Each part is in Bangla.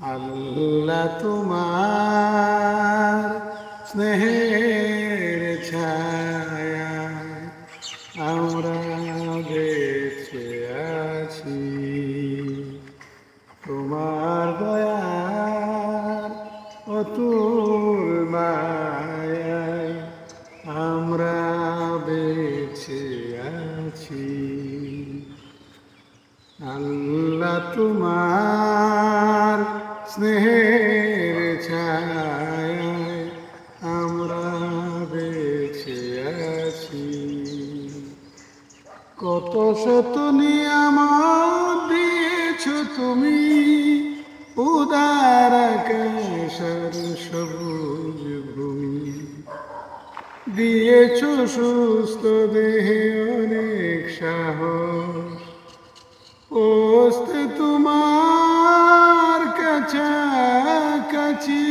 আল্লাহ তোমার স্নেহের ছায়ায় আমরা বেঁচে আছি। তোমার দয়ার অতুল মায়ায় আমরা বেঁচে আছি। আল্লাহ তোমার স্নেহের ছায়ায় আমরা বেঁচে আছি। কত শত নিয়ামত দিয়েছ তুমি, উদার আকাশ আর সবুজ ভূমি। দিয়েছ সুস্থ দেহে অনেক সাহস, পৌঁছতে তোমার কাছাকাছি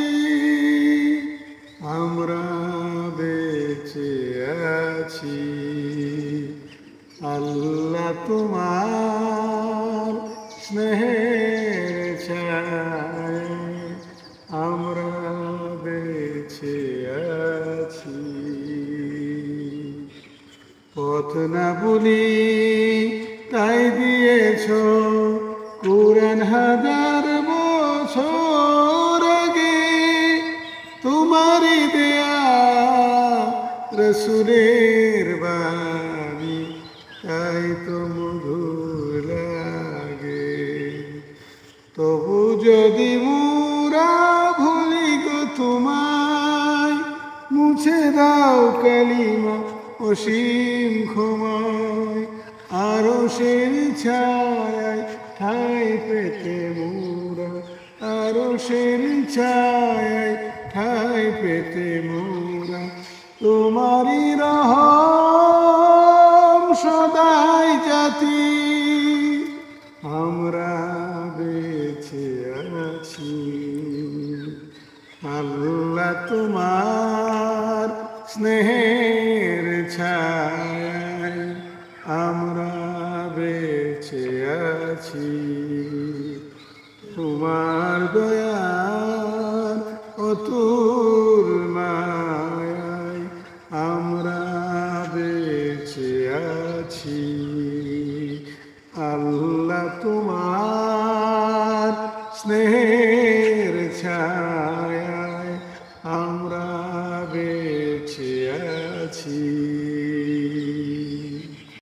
আমরা বেঁচে আছি। আল্লাহ তোমার স্নেহের ছায়ায় আমরা বেঁচে আছি। পথ না ভুলি তাই দিয়েছ কুরআন হাজার বছর আগে, তোমারই দেয়া রসুলের বাণী তাই তো মধুর লাগে। তবু যদি মুরা ভুলি গো তোমায়, মুছে দাও কালিমা অসীম ক্ষমায়। আরশের ছায়ায় ঠাঁই পেতে মোরা, আরশের ছায়ায় ঠাঁই পেতে মোরা। তোমারই রহম সদাই জাতি আমরা বেঁচে আছি। আল্লাহ তোমার স্নেহের ছায়ায় আমরা বেঁচে আছি। তোমার দয়ার অতুল মায়ায় আমরা বেঁচে আছি। আল্লাহ তোমার স্নেহ